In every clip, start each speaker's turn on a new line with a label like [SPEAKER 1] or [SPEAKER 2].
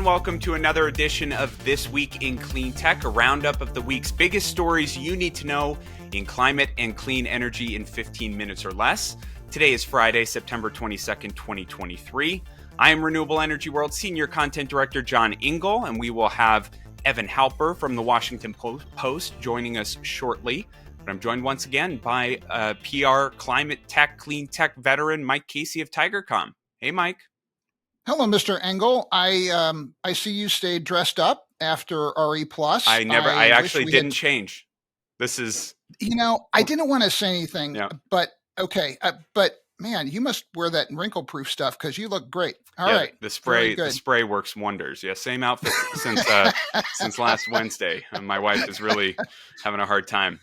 [SPEAKER 1] welcome to another edition of This Week in Cleantech, a roundup of the week's biggest stories you need to know in climate and clean energy in 15 minutes or less. Today is Friday, September 22nd, 2023. I am Renewable Energy World Senior Content Director John Engel, and we will have Evan Halper from the Washington Post joining us shortly. But I'm joined once again by PR, climate tech, clean tech veteran Mike Casey of Tigercom. Hey, Mike.
[SPEAKER 2] Hello, Mr. Engel. I see you stayed dressed up after RE+.
[SPEAKER 1] I actually didn't change. This is...
[SPEAKER 2] I didn't want to say anything,
[SPEAKER 1] yeah.
[SPEAKER 2] But okay. But man, you must wear that wrinkle-proof stuff because you look great. All right.
[SPEAKER 1] The spray works wonders. Yeah, same outfit since last Wednesday. And my wife is really having a hard time.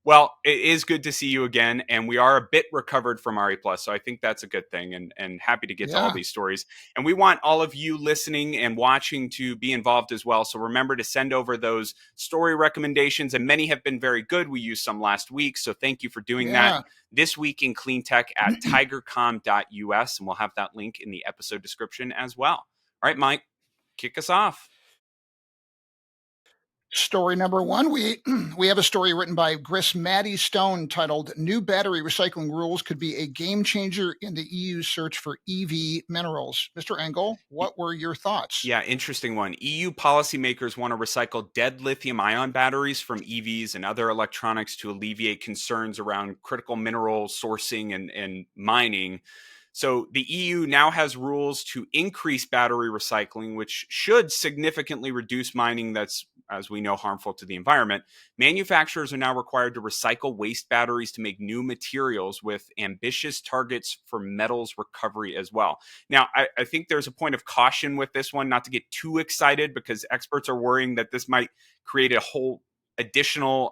[SPEAKER 1] Well, it is good to see you again, and we are a bit recovered from RE+, so I think that's a good thing, and happy to get to all these stories. And we want all of you listening and watching to be involved as well, so remember to send over those story recommendations, and many have been very good. We used some last week, so thank you for doing that. This Week in Cleantech at tigercom.us, and we'll have that link in the episode description as well. All right, Mike, kick us off.
[SPEAKER 2] Story number one, we have a story written by Grist Maddie Stone titled "New Battery Recycling Rules Could Be a Game Changer in the EU's Search for EV Minerals." Mr. Engel, what were your thoughts?
[SPEAKER 1] Yeah, interesting one. EU policymakers want to recycle dead lithium-ion batteries from EVs and other electronics to alleviate concerns around critical mineral sourcing and mining. So the EU now has rules to increase battery recycling, which should significantly reduce mining that's, as we know, harmful to the environment. Manufacturers are now required to recycle waste batteries to make new materials with ambitious targets for metals recovery as well. Now, I think there's a point of caution with this one, not to get too excited, because experts are worrying that this might create a whole additional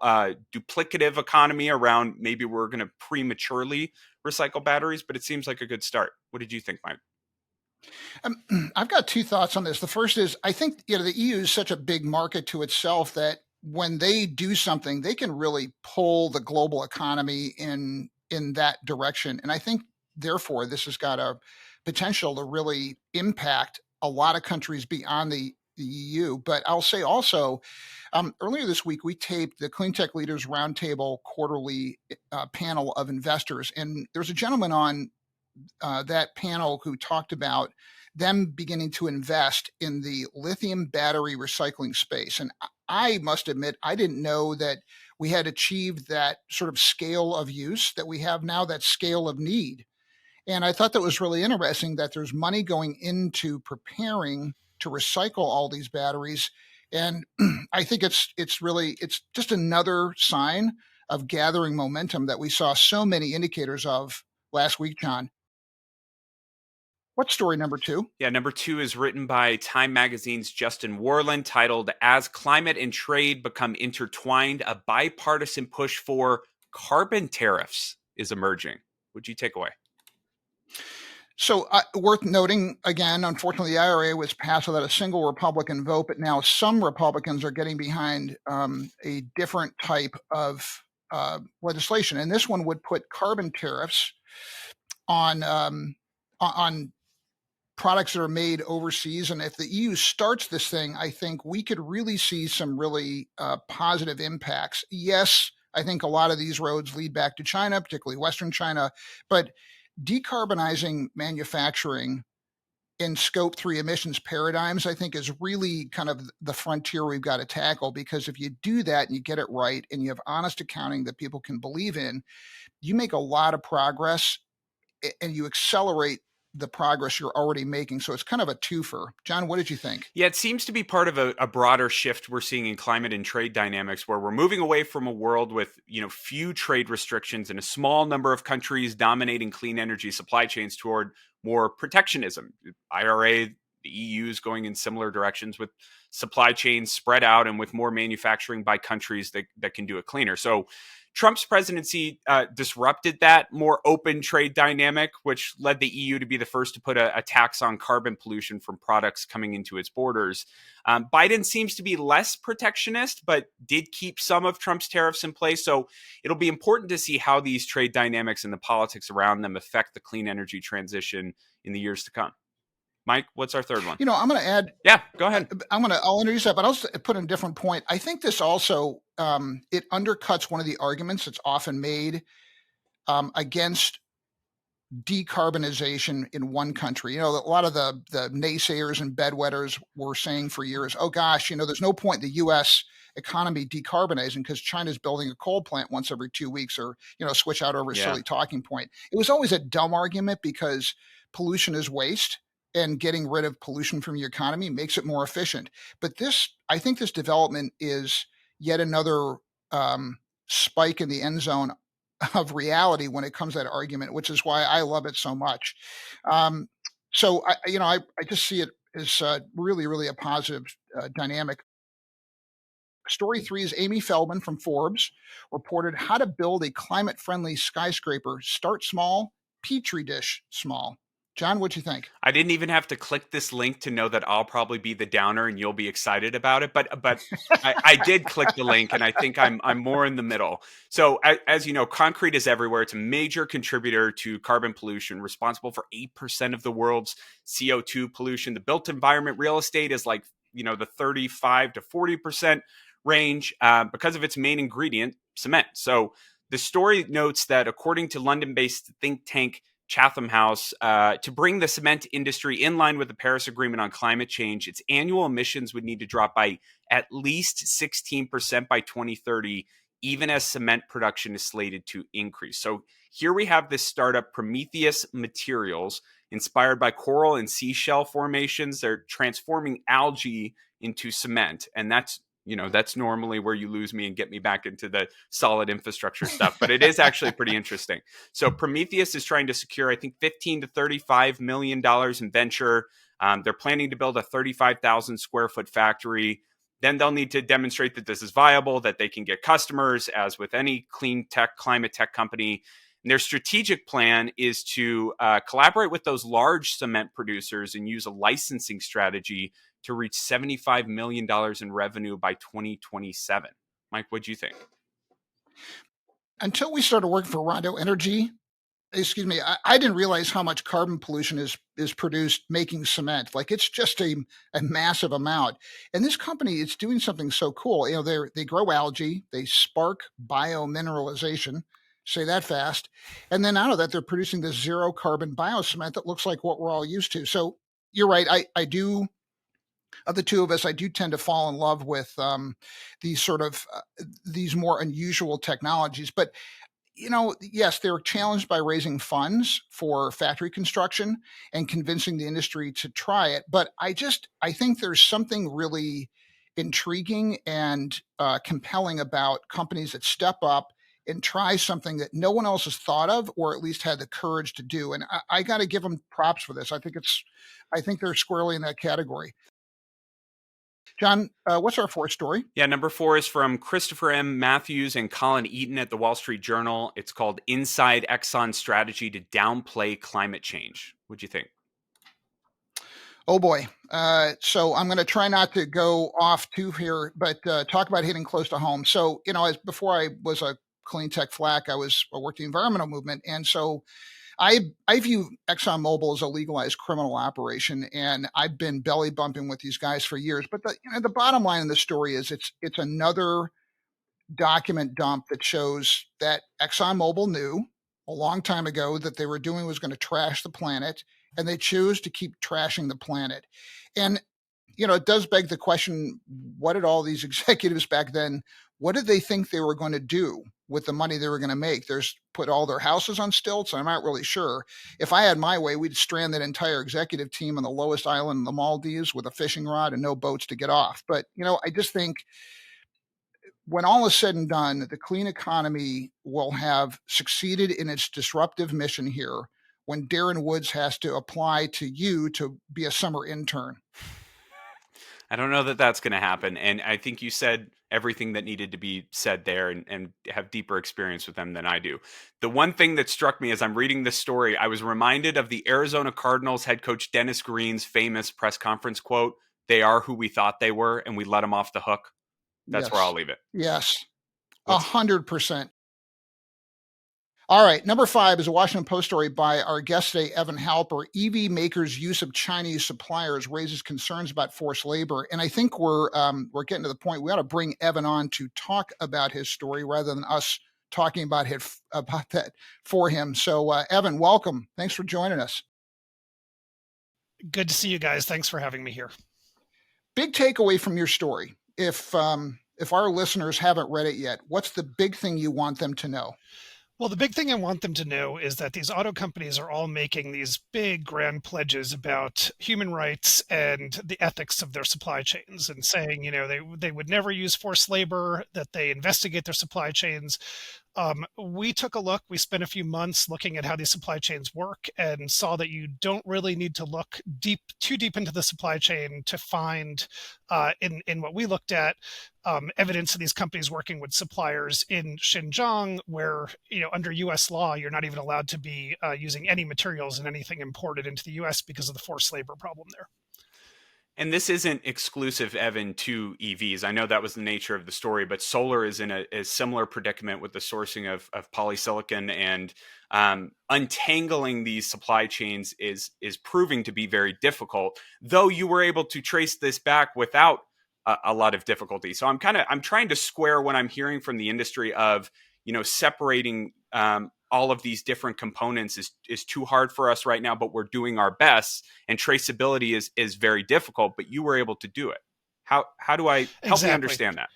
[SPEAKER 1] duplicative economy around maybe we're going to prematurely recycle batteries, but it seems like a good start. What did you think, Mike?
[SPEAKER 2] I've got two thoughts on this. The first is, I think the EU is such a big market to itself that when they do something, they can really pull the global economy in that direction. And I think, therefore, this has got a potential to really impact a lot of countries beyond the EU. But I'll say also, earlier this week, we taped the Cleantech Leaders Roundtable quarterly panel of investors. And there's a gentleman on that panel who talked about them beginning to invest in the lithium battery recycling space. And I must admit, I didn't know that we had achieved that sort of scale of use that we have now, that scale of need. And I thought that was really interesting that there's money going into preparing to recycle all these batteries. And I think it's just another sign of gathering momentum that we saw so many indicators of last week, John. What's story number two?
[SPEAKER 1] Yeah, number two is written by Time Magazine's Justin Warland, titled "As Climate and Trade Become Intertwined, a Bipartisan Push for Carbon Tariffs is Emerging." What'd you take away?
[SPEAKER 2] So worth noting, again, unfortunately, the IRA was passed without a single Republican vote, but now some Republicans are getting behind a different type of legislation. And this one would put carbon tariffs on products that are made overseas. And if the EU starts this thing, I think we could really see some really positive impacts. Yes, I think a lot of these roads lead back to China, particularly Western China, but decarbonizing manufacturing in scope 3 emissions paradigms, I think, is really kind of the frontier we've got to tackle, because if you do that and you get it right and you have honest accounting that people can believe in, you make a lot of progress and you accelerate the progress you're already making. So it's kind of a twofer. John, what did you think?
[SPEAKER 1] Yeah, it seems to be part of a broader shift we're seeing in climate and trade dynamics, where we're moving away from a world with, few trade restrictions and a small number of countries dominating clean energy supply chains toward more protectionism. IRA, the EU is going in similar directions with supply chains spread out and with more manufacturing by countries that can do it cleaner. So Trump's presidency disrupted that more open trade dynamic, which led the EU to be the first to put a tax on carbon pollution from products coming into its borders. Biden seems to be less protectionist, but did keep some of Trump's tariffs in place. So it'll be important to see how these trade dynamics and the politics around them affect the clean energy transition in the years to come. Mike, what's our third one?
[SPEAKER 2] I'm going to add.
[SPEAKER 1] Yeah, go ahead.
[SPEAKER 2] I'll introduce that, but I'll put in a different point. I think this also it undercuts one of the arguments that's often made against decarbonization in one country. A lot of the naysayers and bedwetters were saying for years, oh gosh, there's no point in the US economy decarbonizing because China's building a coal plant once every 2 weeks, or switch out over a
[SPEAKER 1] Yeah.
[SPEAKER 2] silly talking point. It was always a dumb argument because pollution is waste, and getting rid of pollution from your economy makes it more efficient. But I think this development is yet another spike in the end zone of reality when it comes to that argument, which is why I love it so much. Um, so I just see it as really, really a positive dynamic. Story three is Amy Feldman from Forbes reported how to build a climate-friendly skyscraper. Start small, Petri-Dish small. John, what'd you think?
[SPEAKER 1] I didn't even have to click this link to know that I'll probably be the downer and you'll be excited about it. But I did click the link, and I think I'm more in the middle. So as you know, concrete is everywhere. It's a major contributor to carbon pollution, responsible for 8% of the world's CO2 pollution. The built environment, real estate is like the 35 to 40% range because of its main ingredient, cement. So the story notes that according to London-based think tank Chatham House, to bring the cement industry in line with the Paris Agreement on climate change, its annual emissions would need to drop by at least 16% by 2030, even as cement production is slated to increase. So here we have this startup, Prometheus Materials, inspired by coral and seashell formations. They're transforming algae into cement, and that's normally where you lose me and get me back into the solid infrastructure stuff. But it is actually pretty interesting. So Prometheus is trying to secure, I think, $15 to $35 million in venture. They're planning to build a 35,000 square foot factory. Then they'll need to demonstrate that this is viable, that they can get customers, as with any clean tech, climate tech company. And their strategic plan is to collaborate with those large cement producers and use a licensing strategy to reach $75 million in revenue by 2027. Mike, what'd you think?
[SPEAKER 2] Until we started working for Rondo Energy, excuse me, I didn't realize how much carbon pollution is produced making cement. Like, it's just a massive amount. And this company is doing something so cool. They grow algae, they spark biomineralization, say that fast, and then out of that they're producing this zero carbon biocement that looks like what we're all used to. So you're right. I do, of the two of us, I do tend to fall in love with these sort of these more unusual technologies. But yes, they're challenged by raising funds for factory construction and convincing the industry to try it. But I think there's something really intriguing and compelling about companies that step up and try something that no one else has thought of, or at least had the courage to do. And I got to give them props for this. I think they're squarely in that category. John, what's our fourth story?
[SPEAKER 1] Yeah, number 4 is from Christopher M. Matthews and Colin Eaton at the Wall Street Journal. It's called Inside Exxon Strategy to Downplay Climate Change. What'd you think?
[SPEAKER 2] Oh boy. So I'm going to try not to go off too here, but talk about hitting close to home. So, as before I was a Cleantech flack, I worked the environmental movement. And so I view ExxonMobil as a legalized criminal operation, and I've been belly bumping with these guys for years. But the bottom line in the story is it's another document dump that shows that ExxonMobil knew a long time ago that they were doing was going to trash the planet, and they choose to keep trashing the planet. And it does beg the question: what did all these executives back then? What did they think they were going to do with the money they were going to make? There's put all their houses on stilts. I'm not really sure. If I had my way, we'd strand that entire executive team on the lowest island in the Maldives with a fishing rod and no boats to get off. But I just think when all is said and done, the clean economy will have succeeded in its disruptive mission here when Darren Woods has to apply to you to be a summer intern.
[SPEAKER 1] I don't know that that's going to happen. And I think you said everything that needed to be said there, and have deeper experience with them than I do. The one thing that struck me as I'm reading this story, I was reminded of the Arizona Cardinals head coach Dennis Green's famous press conference quote, "They are who we thought they were, and we let them off the hook." That's where I'll
[SPEAKER 2] Yes.
[SPEAKER 1] leave it.
[SPEAKER 2] Yes.
[SPEAKER 1] What's
[SPEAKER 2] 100%. All right. Number 5 is a Washington Post story by our guest today, Evan Halper. EV makers' use of Chinese suppliers raises concerns about forced labor. And I think we're getting to the point we ought to bring Evan on to talk about his story rather than us talking about that for him. So, Evan, welcome. Thanks for joining us.
[SPEAKER 3] Good to see you guys. Thanks for having me here.
[SPEAKER 2] Big takeaway from your story. If our listeners haven't read it yet, what's the big thing you want them to know?
[SPEAKER 3] Well, the big thing I want them to know is that these auto companies are all making these big grand pledges about human rights and the ethics of their supply chains and saying, they would never use forced labor, that they investigate their supply chains. We took a look. We spent a few months looking at how these supply chains work and saw that you don't really need to look too deep into the supply chain to find, in what we looked at, evidence of these companies working with suppliers in Xinjiang, where under U.S. law you're not even allowed to be using any materials in anything imported into the U.S. because of the forced labor problem there.
[SPEAKER 1] And this isn't exclusive, Evan, to EVs. I know that was the nature of the story, but solar is in a similar predicament with the sourcing of polysilicon, and untangling these supply chains is proving to be very difficult. Though you were able to trace this back without a lot of difficulty. So I'm trying to square what I'm hearing from the industry of separating all of these different components is too hard for us right now, but we're doing our best, and traceability is very difficult, but you were able to do it. How do I help me understand that?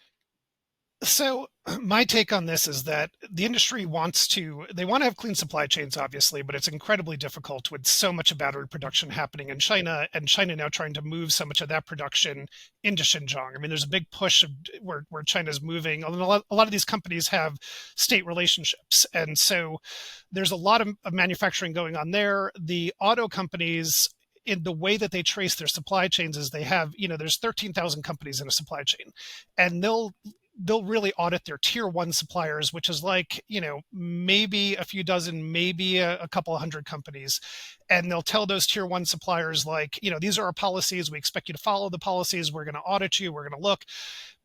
[SPEAKER 3] So my take on this is that the industry want to have clean supply chains, obviously, but it's incredibly difficult with so much of battery production happening in China, and China now trying to move so much of that production into Xinjiang. I mean, there's a big push where China's moving. A lot of these companies have state relationships, and so there's a lot of manufacturing going on there. The auto companies, in the way that they trace their supply chains, is they have, there's 13,000 companies in a supply chain, and they'll really audit their tier one suppliers, which is like, maybe a few dozen, maybe a couple of hundred companies. And they'll tell those tier one suppliers, like, these are our policies. We expect you to follow the policies. We're going to audit you. We're going to look.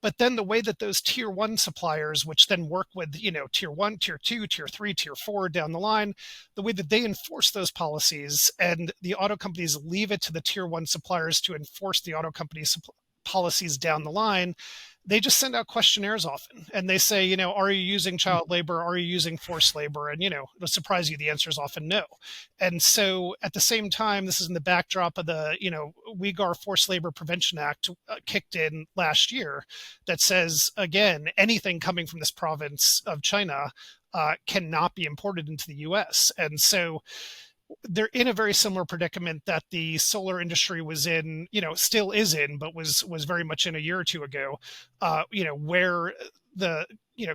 [SPEAKER 3] But then the way that those tier one suppliers, which then work with, tier one, tier two, tier three, tier four down the line, the way that they enforce those policies, and the auto companies leave it to the tier one suppliers to enforce the auto companies' policies down the line, they just send out questionnaires often, and they say, are you using child labor? Are you using forced labor? And, it'll surprise you, the answer is often no. And so at the same time, this is in the backdrop of the, Uyghur Forced Labor Prevention Act kicked in last year that says, again, anything coming from this province of China cannot be imported into the U.S. And so they're in a very similar predicament that the solar industry was in, still is in, but was very much in a year or two ago, where the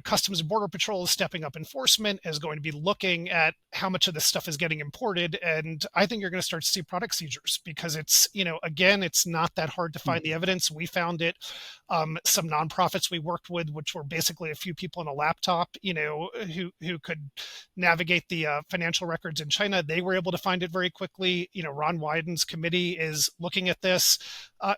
[SPEAKER 3] Customs and Border Patrol is stepping up enforcement, is going to be looking at how much of this stuff is getting imported. And I think you're going to start to see product seizures because it's, again, it's not that hard to find the evidence. We found it. Some nonprofits we worked with, which were basically a few people on a laptop, who could navigate the financial records in China, they were able to find it very quickly. Ron Wyden's committee is looking at this.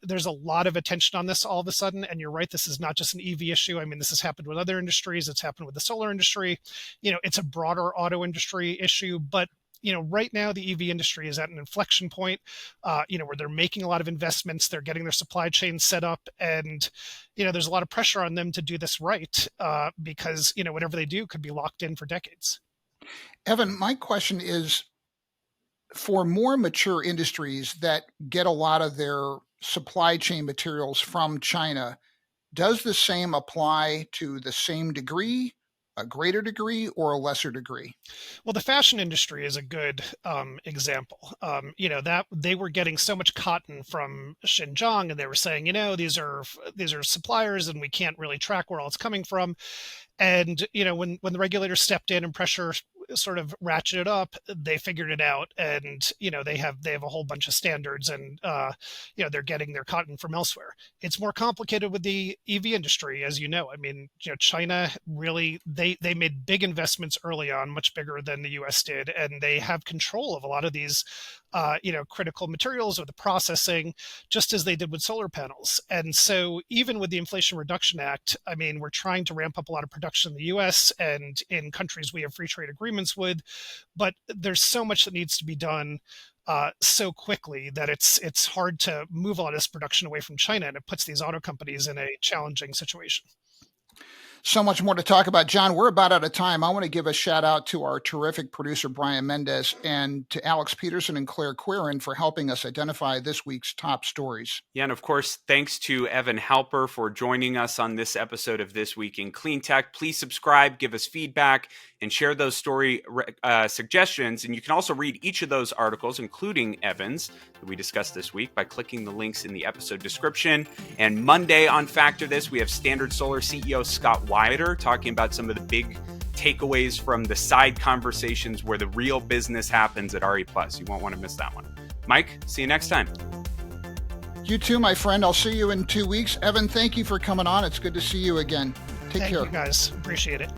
[SPEAKER 3] There's a lot of attention on this all of a sudden. And you're right, this is not just an EV issue. I mean, this has happened with other industries. It's happened with the solar industry. It's a broader auto industry issue, but right now the EV industry is at an inflection point, where they're making a lot of investments, they're getting their supply chain set up, and there's a lot of pressure on them to do this right, because whatever they do could be locked in for decades.
[SPEAKER 2] Evan, my question is, for more mature industries that get a lot of their supply chain materials from China, does the same apply to the same degree, a greater degree, or a lesser degree?
[SPEAKER 3] Well, the fashion industry is a good example. That they were getting so much cotton from Xinjiang, and they were saying, these are suppliers, and we can't really track where all it's coming from. And when the regulators stepped in and pressure sort of ratcheted up, they figured it out, and they have a whole bunch of standards, and they're getting their cotton from elsewhere. It's more complicated with the EV industry, as you know. I mean, China really they made big investments early on, much bigger than the U.S. did, and they have control of a lot of these critical materials or the processing, just as they did with solar panels. And so even with the Inflation Reduction Act, I mean, we're trying to ramp up a lot of production in the US and in countries we have free trade agreements with, but there's so much that needs to be done so quickly that it's hard to move all this production away from China, and it puts these auto companies in a challenging situation.
[SPEAKER 2] So much more to talk about. John, we're about out of time. I want to give a shout out to our terrific producer, Brian Mendez, and to Alex Peterson and Claire Quirin for helping us identify this week's top stories.
[SPEAKER 1] Yeah, and of course, thanks to Evan Halper for joining us on this episode of This Week in Cleantech. Please subscribe, give us feedback, and share those story suggestions. And you can also read each of those articles, including Evan's, that we discussed this week, by clicking the links in the episode description. And Monday on Factor This, we have Standard Solar CEO Scott Wider talking about some of the big takeaways from the side conversations where the real business happens at RE+. You won't want to miss that one. Mike, see you next time.
[SPEAKER 2] You too, my friend. I'll see you in 2 weeks. Evan, thank you for coming on. It's good to see you again. Take care.
[SPEAKER 3] Thank you, guys. Appreciate it.